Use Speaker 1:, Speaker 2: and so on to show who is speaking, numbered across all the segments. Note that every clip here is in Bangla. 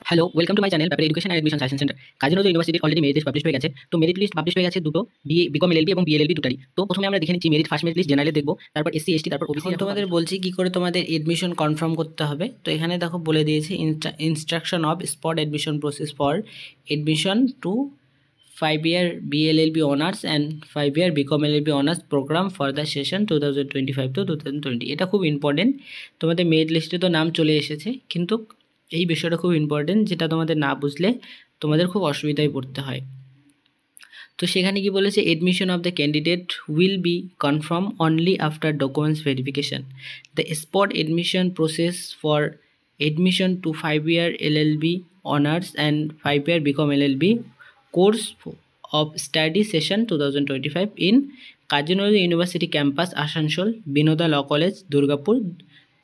Speaker 1: Hello, welcome to my channel Byapar education and admission suggestion centre. Kazi Nazrul ইউনিভার্সিটির অলরেডি মেরিট লিস্ট পাবলিশ হয়ে গেছে। তো মেরিট লিস্ট পাবলিশ হয়ে গেছে দুটো, বিএ বিকম এলএলবি এবং বিএলএলবি দুটারই। তো প্রথমে আমরা দেখে নিচ্ছি ফার্স্ট মেরিট লিস্ট জেনারেলে দেখবো, তারপর এসসি এসটি, তারপর ওবিসি।
Speaker 2: এখন তোমাদের বলছি কি করে তোমাদের এডমিশন কনফার্ম করতে হবে। তো এখানে দেখো বলে দিয়েছে instruction of spot admission process for admission to 5-year BLLB honours and 5-year BCom LLB honours programme for the session 2025 to 2020। এটা খুব ইম্পর্টেন্ট। তোমাদের মেরিট লিস্টে তো নাম চলে এসেছে, কিন্তু এই বিষয়টা খুব ইম্পর্টেন্ট, যেটা তোমাদের না বুঝলে তোমাদের খুব অসুবিধায় পড়তে হয়। তো সেখানে কি বলেছে, admission of the candidate will be confirm only after documents verification. The spot admission process for admission to 5-year LLB honours and 5-year BCom LLB course of study session 2025 in Kazi Nazrul university campus Asansol, Binoda law college Durgapur,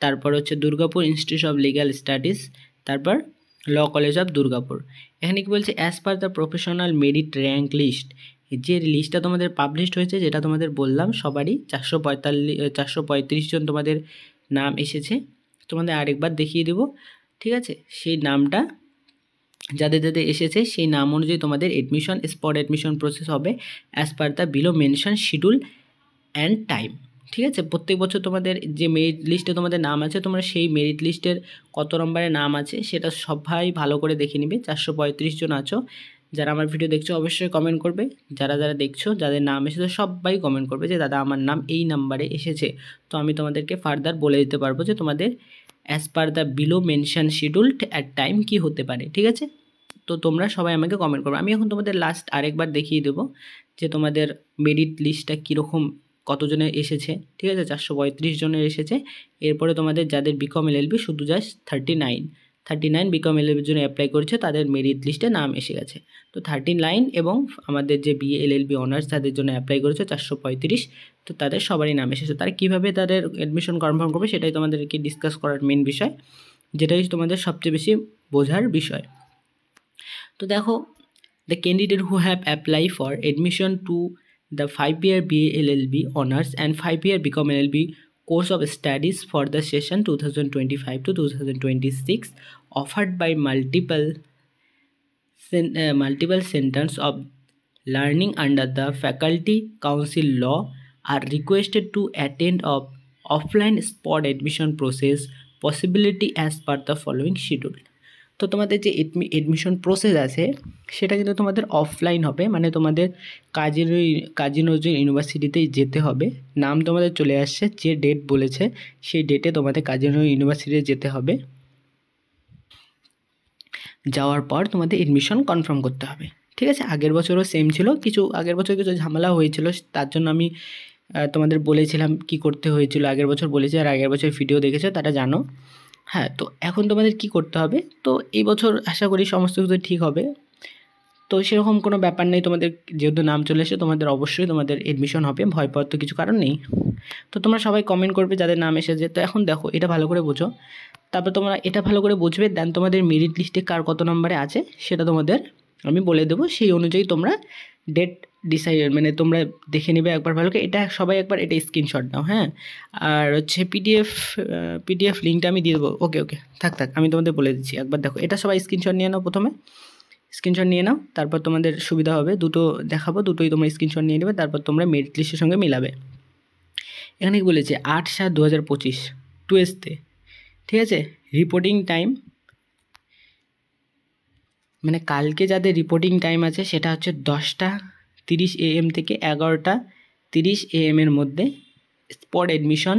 Speaker 2: তারপর হচ্ছে Durgapur institute of legal studies, তারপর ল কলেজ অফ দুর্গাপুর। এখানে কি বলছে, as per the professional merit rank list. যে লিস্টটা তোমাদের পাবলিশড হয়েছে, যেটা তোমাদের বললাম সবারই 435 জন তোমাদের নাম এসেছে। তোমাদের আরেকবার দেখিয়ে দেবো, ঠিক আছে? সেই নামটা যাদের যাদের এসেছে সেই নাম অনুযায়ী তোমাদের এডমিশন স্পট এডমিশন প্রসেস হবে as per the below mention schedule and time. ঠিক আছে? প্রত্যেক বছর তোমাদের যে মেরিট লিস্টে তোমাদের নাম আছে, তোমরা সেই মেরিট লিস্টের কত নম্বরে নাম আছে সেটা সবাই ভালো করে দেখে নিবে। 435 জন আছো যারা আমার ভিডিও দেখছো, অবশ্যই কমেন্ট করবে। যারা যারা দেখছো, যাদের নাম এসেছে সবাই কমেন্ট করবে যে দাদা আমার নাম এই নাম্বারে এসেছে। তো আমি তোমাদেরকে ফার্দার বলে দিতে পারবো যে তোমাদের as per the below mention scheduled at time কী হতে পারে। ঠিক আছে? তো তোমরা সবাই আমাকে কমেন্ট করবে। আমি এখন তোমাদের লাস্ট আরেকবার দেখিয়ে দেবো যে তোমাদের মেরিট লিস্টটা কীরকম, কতজনের এসেছে। ঠিক আছে? 435 জনের এসেছে। এরপরে তোমাদের যাদের বিকম এলএলবি শুধু জাস্ট 39 বিকম এলএলবির জন্য অ্যাপ্লাই করেছে, তাদের মেরিট লিস্টে নাম এসে গেছে। তো 39 এবং আমাদের যে বিএ এলএলবি অনার্স তাদের জন্য অ্যাপ্লাই করেছে 435, তো তাদের সবারই নাম এসেছে। তারা কীভাবে তাদের অ্যাডমিশন কনফার্ম করবে সেটাই তোমাদেরকে ডিসকাস করার মেন বিষয়, যেটাই তোমাদের সবচেয়ে বেশি বোঝার বিষয়। তো দেখো, the candidate who have apply for admission to the 5-year BA LLB Honours and 5-year BCom LLB course of studies for the session 2025 to 2026 offered by multiple centers of learning under the Faculty Council law are requested to attend of offline spot admission process possibility as per the following schedule। তো তোমাদের যে এডমিশন প্রসেস আছে সেটা কিন্তু তোমাদের অফলাইন হবে, মানে তোমাদের কাজী নজরুল ইউনিভার্সিটিতেই যেতে হবে। নাম তোমাদের চলে আসছে, যে ডেট বলেছে সেই ডেটে তোমাদের কাজী নজরুল ইউনিভার্সিটিতে যেতে হবে। যাওয়ার পর তোমাদের এডমিশন কনফার্ম করতে হবে। ঠিক আছে? আগের বছরও সেম ছিল, আগের বছর কিছু ঝামেলা হয়েছিল, তার জন্য আমি তোমাদের বলেছিলাম কি করতে হয়েছিল, আগের বছর বলেছি, আর আগের বছর ভিডিও দেখেছো তারা জানো। হ্যাঁ, তো এখন তোমাদের কি করতে হবে, তো এই বছর আশা করি সমস্ত কিছু ঠিক হবে। তো সেরকম কোনো ব্যাপার নেই, তোমাদের যেহেতু নাম চলে এসে তোমাদের অবশ্যই তোমাদের এডমিশন হবে, ভয় পাওয়ার তো কিছু কারণ নেই। তো তোমরা সবাই কমেন্ট করবে যাদের নাম এসেছে। তো এখন দেখো, এটা ভালো করে বোঝো, তারপর তোমরা এটা ভালো করে বুঝবে, দেন তোমাদের মেরিট লিস্টে কার কত নম্বরে আছে সেটা তোমাদের আমি বলে দেবো। সেই অনুযায়ী তোমরা ডেট ডিসাইড, মানে তোমরা দেখে নেবে একবার ভালো করে। এটা সবাই একবার এটা স্ক্রিনশট নাও, হ্যাঁ? আর হচ্ছে পিডিএফ লিঙ্কটা আমি দিয়ে দেবো। ওকে থাক আমি তোমাদের বলে দিচ্ছি। একবার দেখো, এটা সবাই স্ক্রিনশট নিয়ে নাও, প্রথমে স্ক্রিনশট নিয়ে নাও, তারপর তোমাদের সুবিধা হবে। দুটো দেখাবো, দুটোই তোমরা স্ক্রিনশট নিয়ে নেবে, তারপর তোমরা মেরিট লিস্টের সঙ্গে মিলাবে। এখানে কি বলেছে, 8/7/2025 টুয়েসডে। ঠিক আছে? রিপোর্টিং টাইম, মানে কালকে যাদের রিপোর্টিং টাইম আছে সেটা হচ্ছে 10:30 AM থেকে 11:30 AM এর মধ্যে। স্পট এডমিশন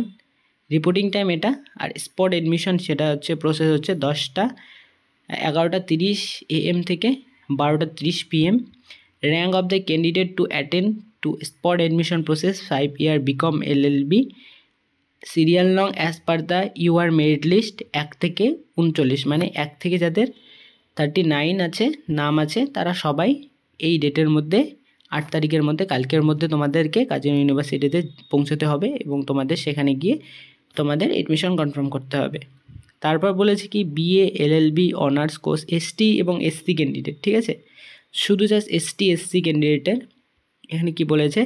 Speaker 2: রিপোর্টিং টাইম এটা, আর স্পট এডমিশন সেটা হচ্ছে প্রসেস হচ্ছে 11:30 AM থেকে 12:30 PM। Rank of the candidate to attend to spot admission process 5-year B Com LLB serial নং as per the UR merit list 1 থেকে 39, মানে 1 থেকে যাদের 39 আছে নাম আছে তারা সবাই এই ডেটের মধ্যে 8 তারিখের মধ্যে, কালকের মধ্যে তোমাদেরকে কাজী ইউনিভার্সিটিতে পৌঁছতে হবে এবং তোমাদের সেখানে গিয়ে তোমাদের এডমিশন কনফার্ম করতে হবে। তারপর বলেছে কি, BA LLB honours course ST এবং এসসি ক্যান্ডিডেট। ঠিক আছে? শুধু জাস্ট এসসি ক্যান্ডিডেটের এখানে কি বলেছে,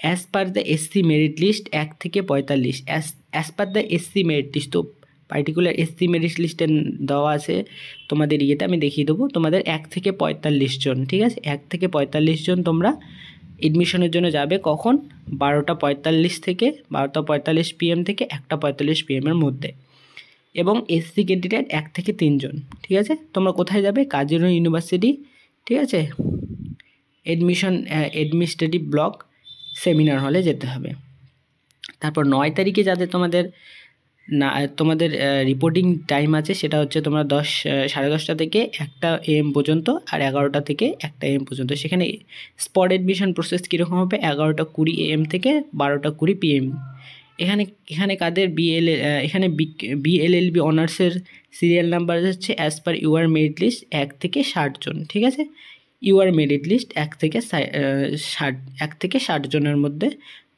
Speaker 2: as per the SC merit list 1 থেকে 45, as per the SC merit list. তো পার্টিকুলার এসসি মেরিট লিস্টে দেওয়া আছে তোমাদের ইয়েতে, আমি দেখিয়ে দেবো। তোমাদের 1 থেকে 45 জন, ঠিক আছে, 1 থেকে 45 জন তোমরা এডমিশনের জন্য যাবে। কখন? 12:45 থেকে 12:45 PM থেকে 1:45 PM এর মধ্যে। এবং এসসি ক্যান্ডিডেট 1 থেকে 3 জন, ঠিক আছে। তোমরা কোথায় যাবে? কাজিরাঙা ইউনিভার্সিটি, ঠিক আছে, অ্যাডমিনিস্ট্রেটিভ ব্লক সেমিনার হলে যেতে হবে। তারপর 9 তারিখে যাদের তোমাদের রিপোর্টিং টাইম আছে, সেটা হচ্ছে তোমরা 10:30 থেকে 1টা AM পর্যন্ত, আর 11টা থেকে 1টা AM পর্যন্ত। সেখানে স্পট অ্যাডমিশন প্রসেস কীরকম হবে? 11:20 AM থেকে 12:20 PM। এখানে কাদের এখানে BLLB অনার্সের সিরিয়াল নাম্বার হচ্ছে as per UR merit list 1 থেকে 60 জন, ঠিক আছে। ইউআর মেরিট লিস্ট 1 থেকে 60 জনের মধ্যে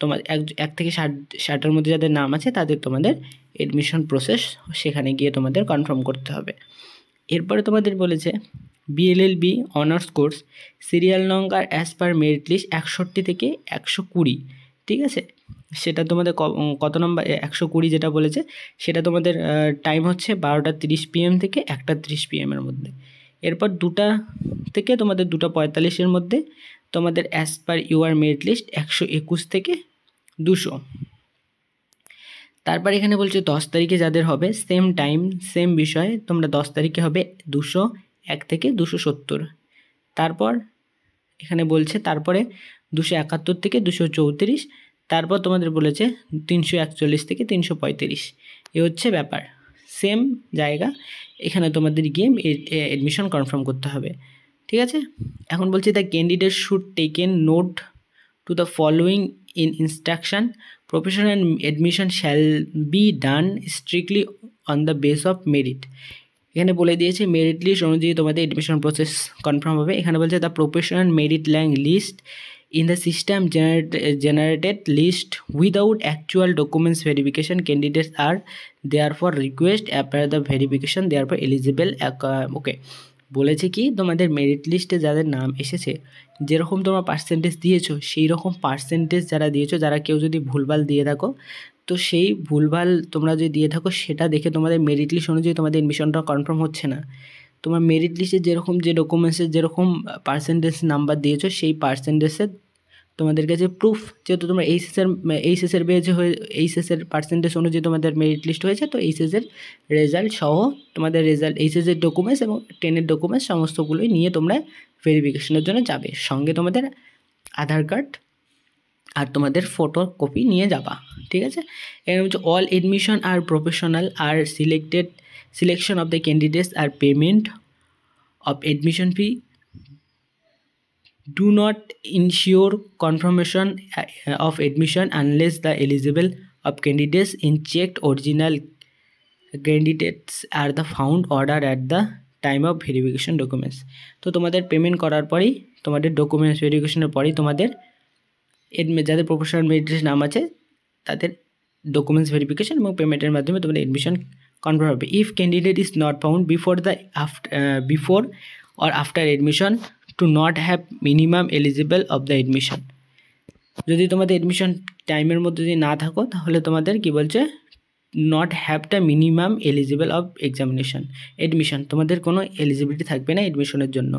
Speaker 2: তোমার 1 থেকে 60-এর মধ্যে যাদের নাম আছে তাদের তোমাদের এডমিশন প্রসেস সেখানে গিয়ে তোমাদের কনফার্ম করতে হবে। এরপরে তোমাদের বলেছে BLLB honours course serial number as per merit list 61 থেকে 120, ঠিক আছে। সেটা তোমাদের কত নম্বর? 120 যেটা বলেছে সেটা তোমাদের টাইম হচ্ছে 12:30 PM থেকে 1:30 PM এর মধ্যে। এরপর 2টা থেকে তোমাদের 2:45 মধ্যে তোমাদের as per UR merit list 121 থেকে 200। তারপর এখানে বলছে 10 তারিখে যাদের হবে সেম টাইম সেম বিষয়, তোমরা 10 তারিখে হবে 201 থেকে 270। তারপর এখানে বলছে তারপরে 271 থেকে 234। তারপর তোমাদের বলেছে 341 থেকে 335। এ হচ্ছে ব্যাপার, সেম জায়গা। এখানে তোমাদের গিয়ে এডমিশন কনফার্ম করতে হবে, ঠিক আছে। এখন বলছি the candidate should taken note to the following in instruction. Professional admission shall be done strictly on the base of merit. এখানে বলে দিয়েছে মেরিট লিস্ট অনুযায়ী তোমাদের এডমিশন প্রসেস কনফার্ম হবে। এখানে বলছে the professional merit rank list in the system generated list without actual documents verification candidates are therefore request after the verification therefore eligible। ওকে, বলেছে কি তোমাদের মেরিট লিস্টে যাদের নাম এসেছে যেরকম তোমরা পার্সেন্টেজ দিয়েছো সেই রকম পার্সেন্টেজ যারা দিয়েছো, যারা কেউ যদি ভুলভাল দিয়ে থাকো তো সেই ভুলভাল তোমরা যদি দিয়ে থাকো সেটা দেখে তোমাদের মেরিট লিস্ট অনুযায়ী তোমাদের এডমিশনটা কনফার্ম হচ্ছে না। তোমার মেরিট লিস্টে যেরকম যে ডকুমেন্টসের যেরকম পার্সেন্টেজ নাম্বার দিয়েছো সেই পার্সেন্টেজের তোমাদের কাছে প্রুফ, যেহেতু তোমরা এইচএসের বেজে হয়ে এইচএসের পার্সেন্টেজ অনুযায়ী তোমাদের মেরিট লিস্ট হয়েছে, তো এইচএসের রেজাল্ট সহ তোমাদের রেজাল্ট এইচএসের ডকুমেন্টস এবং 10-এর ডকুমেন্টস সমস্তগুলোই নিয়ে তোমরা ভেরিফিকেশনের জন্য যাবে। সঙ্গে তোমাদের আধার কার্ড আর তোমাদের ফটো কপি নিয়ে যাবা, ঠিক আছে। এখানে হচ্ছে অল এডমিশন আর প্রফেশনাল আর সিলেকশন অফ দ্য ক্যান্ডিডেটস আর payment of admission fee do not ensure confirmation of admission unless the eligible of candidates in checked original candidates are the found order at the time of verification documents। তো তোমাদের পেমেন্ট করার পরেই তোমাদের ডকুমেন্টস ভেরিফিকেশনের পরেই তোমাদের যাদের প্রফেশনাল মেরিট লিস্টে নাম আছে তাদের ডকুমেন্টস ভেরিফিকেশন এবং পেমেন্টের মাধ্যমে তোমাদের এডমিশন কনফার্ম হবে। If candidate is not found before or after admission to not have minimum eligible of the admission। যদি তোমাদের এডমিশন টাইমের মধ্যে যদি না থাকো তাহলে তোমাদের কি বলছে not have the minimum eligible of admission, তোমাদের কোনো এলিজিবিলিটি থাকবে না এডমিশনের জন্য,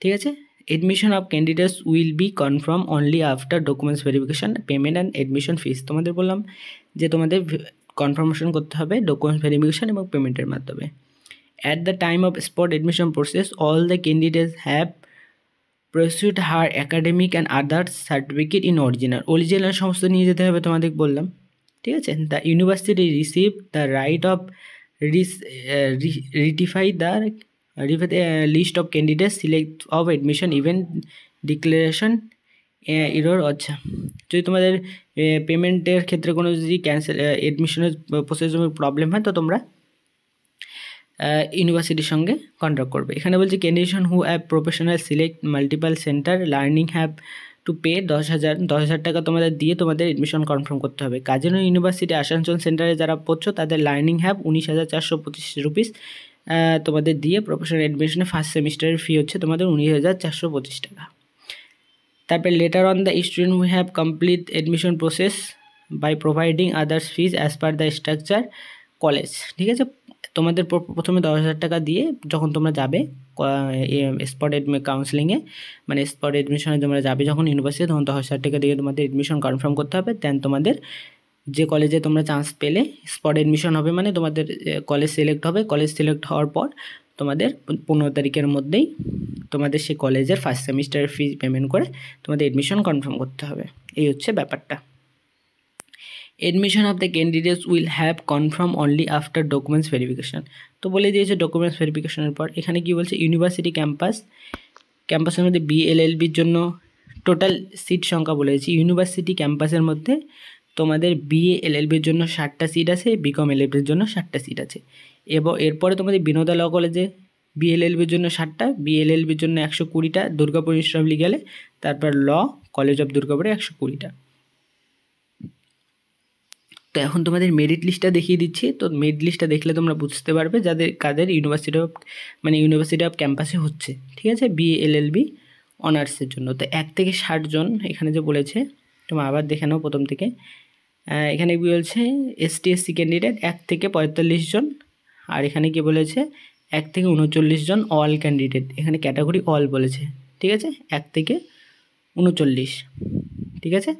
Speaker 2: ঠিক আছে। Admission of candidates will be confirm only after documents verification payment and admission fees. তোমাদের বললাম যে তোমাদের কনফার্মেশন করতে হবে ডকুমেন্টস ভেরিফিকেশন এবং পেমেন্টের মাধ্যমে। At the time of spot admission process, all the candidates have pursued her academic and other certificate in original সমস্ত নিয়ে যেতে হবে তোমাদের বললাম, ঠিক আছে। The university received the right of ratify the list of candidates select of admission event declaration error. আচ্ছা, যদি তোমাদের পেমেন্টের ক্ষেত্রে কোনো যদি এডমিশনের প্রসেসে প্রবলেম হয় তো তোমরা ইউনিভার্সিটির সঙ্গে কন্ট্যাক্ট করবে। এখানে বলছে candidate who have professional select multiple centre learning have to pay 10,000 টাকা তোমাদের দিয়ে তোমাদের এডমিশন কনফার্ম করতে হবে। কাজিরাঙা ইউনিভার্সিটি আসানসোল সেন্টারে যারা পড়ছো তাদের লার্নিং হ্যাভ 19,425 রুপিস তোমাদের দিয়ে প্রফেশনাল এডমিশনের ফার্স্ট সেমিস্টারের ফি হচ্ছে তোমাদের 19,425 টাকা। তারপরে letter on the student who have complete admission process by providing others fees as per the structure college, ঠিক আছে। তোমাদের প্রথমে 10,000 টাকা দিয়ে যখন তোমরা যাবে স্পট কাউন্সেলিংয়ে, মানে স্পট এডমিশনে তোমরা যাবে যখন ইউনিভার্সিটি, তখন 10,000 টাকা দিয়ে তোমাদের এডমিশন কনফার্ম করতে হবে। দেন তোমাদের যে কলেজে তোমরা চান্স পেলে স্পট এডমিশন হবে, মানে তোমাদের কলেজ সিলেক্ট হবে। কলেজ সিলেক্ট হওয়ার পর তোমাদের 15 তারিখের মধ্যেই তোমাদের সেই কলেজের ফার্স্ট সেমিস্টারের ফি পেমেন্ট করে তোমাদের এডমিশন কনফার্ম করতে হবে। এই হচ্ছে ব্যাপারটা। Admission of the candidates will have confirm only after documents verification. তো বলে দিয়েছে ডকুমেন্টস ভেরিফিকেশনের পর। এখানে কি বলছে, ইউনিভার্সিটি ক্যাম্পাসের মধ্যে BLLBর জন্য টোটাল সিট সংখ্যা বলেছি। ইউনিভার্সিটি ক্যাম্পাসের মধ্যে তোমাদের BLLBর জন্য 60টা সিট আছে, BCom LLBর জন্য 60টা সিট আছে। এবং এরপরে তোমাদের বিনোদা ল কলেজে BLLBর জন্য 60টা, BLLBর জন্য 120টা, দুর্গাপুর ইনস্টিটিউট অফ লিগ্যালে, তারপর ল কলেজ অফ দুর্গাপুরে 120টা। তো এখন তোমাদের মেরিট লিস্টটা দেখিয়ে দিচ্ছি। তো মেরিট লিস্টটা দেখলে তোমরা বুঝতে পারবে কাদের ইউনিভার্সিটি অফ ক্যাম্পাসে হচ্ছে, ঠিক আছে, BLLB অনার্সের জন্য। তো 1 থেকে 60 জন এখানে যে বলেছে, তোমরা আবার দেখে নাও প্রথম থেকে। এখানে কি বলছে, ST/SC ক্যান্ডিডেট 1 থেকে 45 জন, আর এখানে কি বলেছে 1 থেকে 39 জন অল ক্যান্ডিডেট। এখানে ক্যাটাগরি অল বলেছে, ঠিক আছে, 1 থেকে 39, ঠিক আছে।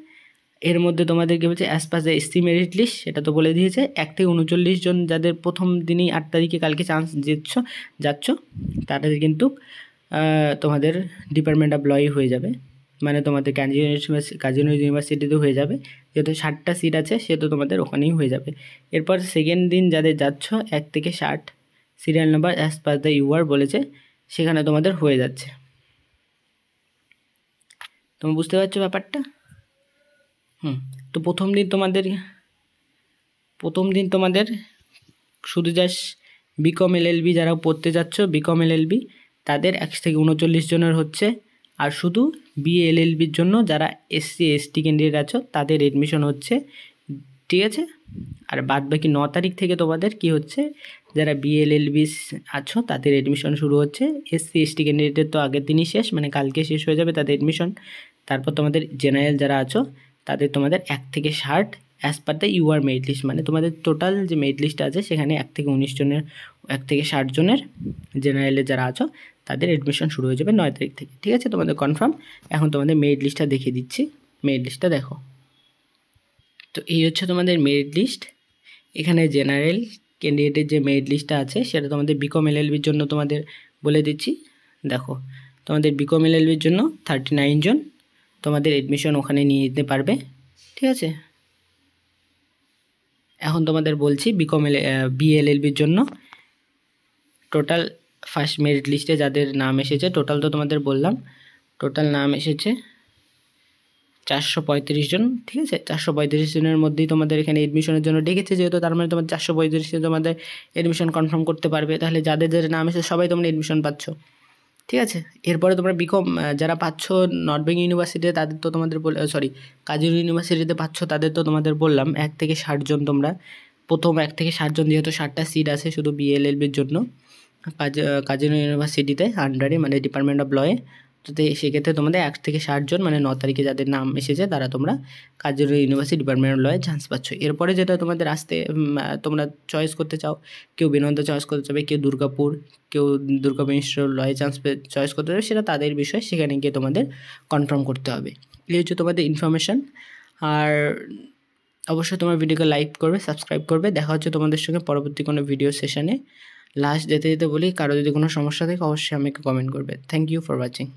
Speaker 2: এর মধ্যে তোমাদের কি বলছে, as per the SC merit list, সেটা তো বলে দিয়েছে। 1 থেকে 39 জন যাদের প্রথম দিনই 8 তারিখে কালকে চান্স যাচ্ছ, তাদের কিন্তু তোমাদের ডিপার্টমেন্ট অফ লই হয়ে যাবে, মানে তোমাদের কাজী নজরুল ইউনিভার্সিটিতেও হয়ে যাবে, যেহেতু 60টা সিট আছে সেহেতু তোমাদের ওখানেই হয়ে যাবে। এরপর সেকেন্ড দিন যাদের যাচ্ছ 1 থেকে 60 serial number as per the UR বলেছে, সেখানে তোমাদের হয়ে যাচ্ছে। তোমরা বুঝতে পারছো ব্যাপারটা? তো প্রথম দিন তোমাদের শুধু জাস্ট BCom LLB যারা পড়তে যাচ্ছ, BCom LLB তাদের 1 থেকে 39 জনের হচ্ছে। আর শুধু BLLBর জন্য যারা SC/ST ক্যান্ডিডেট আছো তাদের এডমিশন হচ্ছে, ঠিক আছে। আর বাদ বাকি 9 তারিখ থেকে তোমাদের কি হচ্ছে, যারা BLLB আছো তাদের এডমিশন শুরু হচ্ছে। SC/ST ক্যান্ডিডেটের তো আগের দিনই শেষ, মানে কালকে শেষ হয়ে যাবে তাদের এডমিশন। তারপর তোমাদের জেনারেল যারা আছো তাদের তোমাদের 1 থেকে 60 as per the UR merit list, মানে তোমাদের টোটাল যে মেরিট লিস্ট আছে সেখানে 1 থেকে 19 জনের, 1 থেকে 60 জনের জেনারেলে যারা আছো তাদের এডমিশন শুরু হয়ে যাবে 9 তারিখ থেকে, ঠিক আছে। তোমাদের কনফার্ম। এখন তোমাদের মেরিট লিস্টটা দেখিয়ে দিচ্ছি, মেরিট লিস্টটা দেখো। তো এই হচ্ছে তোমাদের মেরিট লিস্ট। এখানে জেনারেল ক্যান্ডিডেটের যে মেরিট লিস্টটা আছে সেটা তোমাদের BCom LLBর জন্য তোমাদের বলে দিচ্ছি। দেখো, তোমাদের BCom LLBর জন্য 39 জন তোমাদের এডমিশন ওখানে নিয়ে নিতে পারবে, ঠিক আছে। এখন তোমাদের বলছি BLLBর জন্য টোটাল ফার্স্ট মেরিট লিস্টে যাদের নাম এসেছে, টোটাল তো তোমাদের বললাম, টোটাল নাম এসেছে 435 জন, ঠিক আছে। 435 জনের মধ্যেই তোমাদের এখানে এডমিশনের জন্য ডেকেছে, যেহেতু তার মানে তোমাদের 435 তোমাদের এডমিশন কনফার্ম করতে পারবে। তাহলে যাদের নাম এসেছে সবাই তোমরা এডমিশন পাচ্ছ, ঠিক আছে। এরপরে তোমরা BCom যারা পাচ্ছ নর্থ বেঙ্গল ইউনিভার্সিটিতে, তাদের তো তোমাদের কাজী ইউনিভার্সিটিতে পাচ্ছ, তাদের তো তোমাদের বললাম 1 থেকে 60 জন তোমরা প্রথম 1 থেকে 60 জন, যেহেতু 60টা সিট আছে শুধু BLLBর জন্য কাজী ইউনিভার্সিটিতে আন্ডারে, মানে ডিপার্টমেন্ট অফ লয়ে। তো সেক্ষেত্রে তোমাদের 1 থেকে 60 জন, মানে 9 তারিখে যাদের নাম এসেছে তারা তোমরা কাজী ইউনিভার্সিটি ডিপার্টমেন্ট অফ লয়ে চান্স পাচ্ছ। এরপরে যেটা তোমাদের তোমরা চয়েস করতে চাও, কেউ বিনন্দা চয়েস করতে চাবে, কেউ দুর্গাপুর ইনস্টিটিউট লয়ে চয়েস করতে চাবে, সেটা তাদের বিষয়, সেখানে গিয়ে তোমাদের কনফার্ম করতে হবে। এই হচ্ছে তোমাদের ইনফরমেশান। আর অবশ্যই তোমার ভিডিওকে লাইক করবে, সাবস্ক্রাইব করবে। দেখা হচ্ছে তোমাদের সঙ্গে পরবর্তী কোনো ভিডিও সেশনে। লাস্ট যেতে বলি, কারো যদি কোনো সমস্যা থাকে অবশ্যই আমাকে কমেন্ট করবে। Thank you for watching.